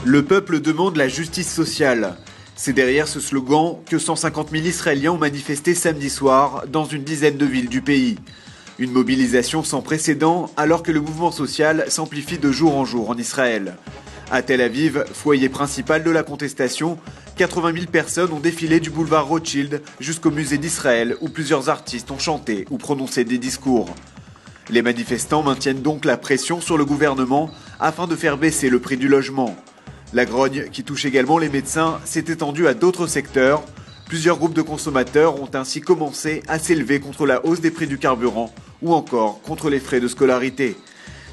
Le peuple demande la justice sociale. C'est derrière ce slogan que 150 000 Israéliens ont manifesté samedi soir dans une dizaine de villes du pays. Une mobilisation sans précédent alors que le mouvement social s'amplifie de jour en jour en Israël. À Tel Aviv, foyer principal de la contestation, 80 000 personnes ont défilé du boulevard Rothschild jusqu'au musée d'Israël où plusieurs artistes ont chanté ou prononcé des discours. Les manifestants maintiennent donc la pression sur le gouvernement afin de faire baisser le prix du logement. La grogne, qui touche également les médecins, s'est étendue à d'autres secteurs. Plusieurs groupes de consommateurs ont ainsi commencé à s'élever contre la hausse des prix du carburant ou encore contre les frais de scolarité.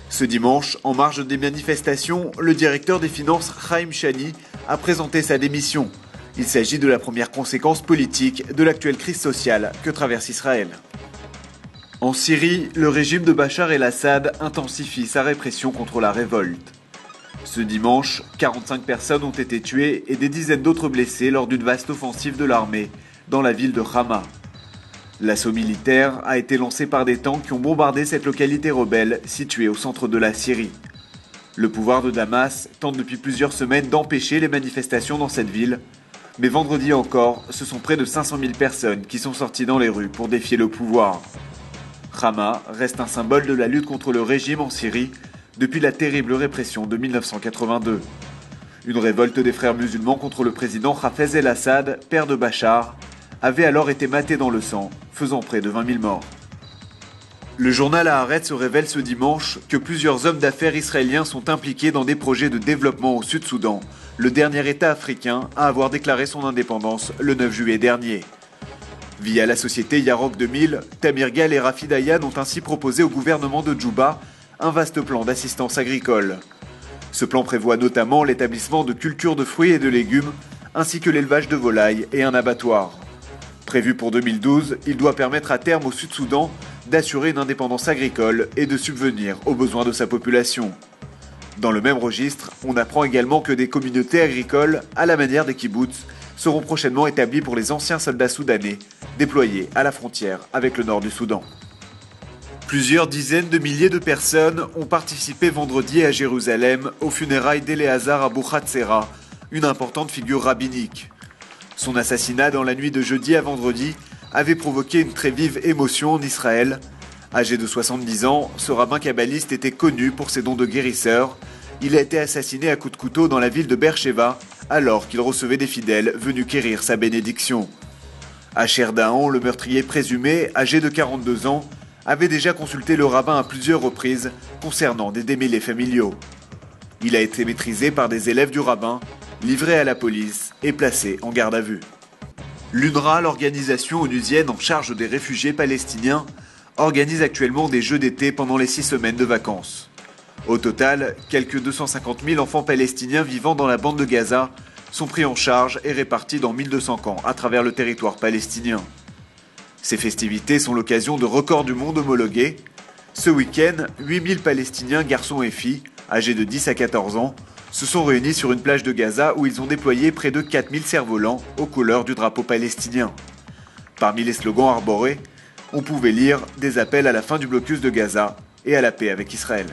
Ce dimanche, en marge des manifestations, le directeur des finances, Chaim Shani, a présenté sa démission. Il s'agit de la première conséquence politique de l'actuelle crise sociale que traverse Israël. En Syrie, le régime de Bachar el-Assad intensifie sa répression contre la révolte. Ce dimanche, 45 personnes ont été tuées et des dizaines d'autres blessées lors d'une vaste offensive de l'armée dans la ville de Hama. L'assaut militaire a été lancé par des tanks qui ont bombardé cette localité rebelle située au centre de la Syrie. Le pouvoir de Damas tente depuis plusieurs semaines d'empêcher les manifestations dans cette ville, mais vendredi encore, ce sont près de 500 000 personnes qui sont sorties dans les rues pour défier le pouvoir. Hama reste un symbole de la lutte contre le régime en Syrie depuis la terrible répression de 1982. Une révolte des frères musulmans contre le président Hafez el-Assad, père de Bachar, avait alors été matée dans le sang, faisant près de 20 000 morts. Le journal Haaretz se révèle ce dimanche que plusieurs hommes d'affaires israéliens sont impliqués dans des projets de développement au Sud-Soudan, le dernier État africain à avoir déclaré son indépendance le 9 juillet dernier. Via la société Yarok 2000, Tamir Gal et Rafi Dayan ont ainsi proposé au gouvernement de Djouba un vaste plan d'assistance agricole. Ce plan prévoit notamment l'établissement de cultures de fruits et de légumes, ainsi que l'élevage de volailles et un abattoir. Prévu pour 2012, il doit permettre à terme au Sud-Soudan d'assurer une indépendance agricole et de subvenir aux besoins de sa population. Dans le même registre, on apprend également que des communautés agricoles, à la manière des kibboutz, seront prochainement établies pour les anciens soldats soudanais déployés à la frontière avec le nord du Soudan. Plusieurs dizaines de milliers de personnes ont participé vendredi à Jérusalem aux funérailles d'Eléazar Abou Hatzera, une importante figure rabbinique. Son assassinat dans la nuit de jeudi à vendredi avait provoqué une très vive émotion en Israël. Âgé de 70 ans, ce rabbin kabbaliste était connu pour ses dons de guérisseur. Il a été assassiné à coups de couteau dans la ville de Beersheba alors qu'il recevait des fidèles venus quérir sa bénédiction. Asher Dahan, le meurtrier présumé, âgé de 42 ans, avait déjà consulté le rabbin à plusieurs reprises concernant des démêlés familiaux. Il a été maîtrisé par des élèves du rabbin, livré à la police et placé en garde à vue. L'UNRWA, l'organisation onusienne en charge des réfugiés palestiniens, organise actuellement des jeux d'été pendant les 6 semaines de vacances. Au total, quelques 250 000 enfants palestiniens vivant dans la bande de Gaza sont pris en charge et répartis dans 1200 camps à travers le territoire palestinien. Ces festivités sont l'occasion de records du monde homologués. Ce week-end, 8000 Palestiniens, garçons et filles, âgés de 10 à 14 ans, se sont réunis sur une plage de Gaza où ils ont déployé près de 4000 cerfs-volants aux couleurs du drapeau palestinien. Parmi les slogans arborés, on pouvait lire des appels à la fin du blocus de Gaza et à la paix avec Israël.